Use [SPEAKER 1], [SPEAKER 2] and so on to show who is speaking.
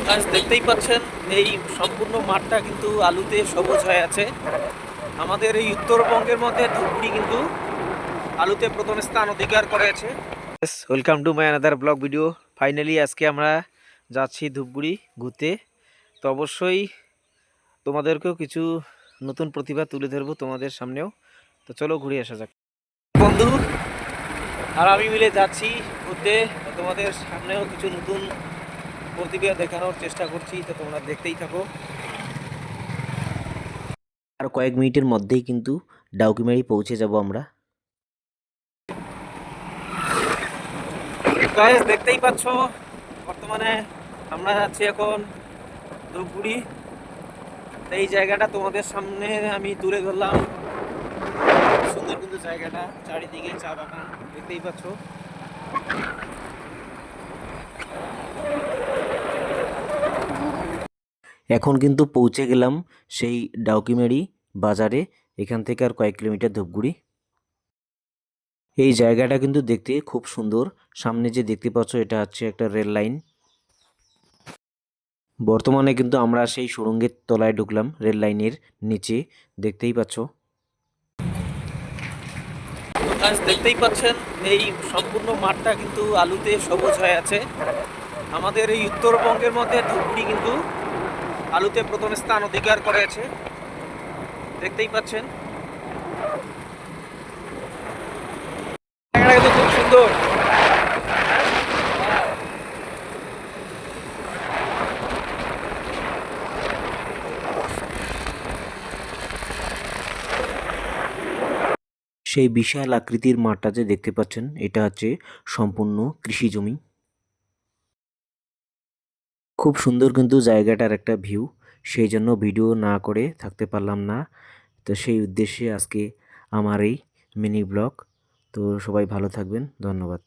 [SPEAKER 1] গাছ দেখতেই পাচ্ছেন, এই সম্পূর্ণ মাঠটা কিন্তু আলুতে সবুজ হয়ে আছে। আমাদের এই উত্তরবঙ্গের মধ্যে ধূপগুড়ি কিন্তু আলুতে প্রথম স্থান অধিকার করেছে। Welcome to my another blog video. Finally আজকে আমরা যাচ্ছি ধূপগুড়ি ঘুরতে। তো অবশ্যই তোমাদেরকেও কিছু নতুন প্রতিভা তুলে ধরবো তোমাদের সামনেও। তো চলো ঘুরে আসা যাক। বন্ধু আর আমি মিলে যাচ্ছি ঘুরতে, তোমাদের সামনেও কিছু নতুন প্রতিভা দেখানোর চেষ্টা করছি। তো তোমরা দেখতেই থাকো।
[SPEAKER 2] আর কয়েক মিনিটের মধ্যেই কিন্তু ডাউকিমারি পৌঁছে যাব আমরা।
[SPEAKER 1] গাইস দেখতেই পাচ্ছ, বর্তমানে আমরা যাচ্ছি এখন ধূপগুড়ি। এই জায়গাটা তোমাদের সামনে আমি তুলে ধরলাম। সুন্দর কিন্তু জায়গাটা, চারিদিকে চা বাগান দেখতেই পাচ্ছ।
[SPEAKER 2] এখন কিন্তু পৌঁছে গেলাম সেই ডাউকিমারি বাজারে। এখান থেকে আর কয়েক কিলোমিটার ধূপগুড়ি। এই জায়গাটা কিন্তু দেখতে খুব সুন্দর। সামনে যে দেখতে পাচ্ছ এটা হচ্ছে একটা রেল লাইন। বর্তমানে কিন্তু আমরা সেই সুড়ঙ্গের তলায় ঢুকলাম, রেল লাইনের নিচে। দেখতেই পাচ্ছ।
[SPEAKER 1] গাছ দেখতেই পাচ্ছেন, এই সম্পূর্ণ মাঠটা কিন্তু আলুতে সবুজ হয়ে আছে। আমাদের এই উত্তরবঙ্গের মধ্যে ধূপগুড়ি কিন্তু আলুতে প্রথম স্থান অধিকার করেছে। দেখতেই পাচ্ছেন, জায়গাটা কিন্তু খুব সুন্দর।
[SPEAKER 2] সেই বিশাল আকৃতির মাঠটা যে দেখতে পাচ্ছেন এটা হচ্ছে সম্পূর্ণ কৃষি জমি। খুব সুন্দর কিন্তু জায়গাটার একটা ভিউ। সেই জন্য ভিডিও না করে থাকতে পারলাম না। তো সেই উদ্দেশ্যে আজকে আমার এই মিনি ব্লগ। তো সবাই ভালো থাকবেন, ধন্যবাদ।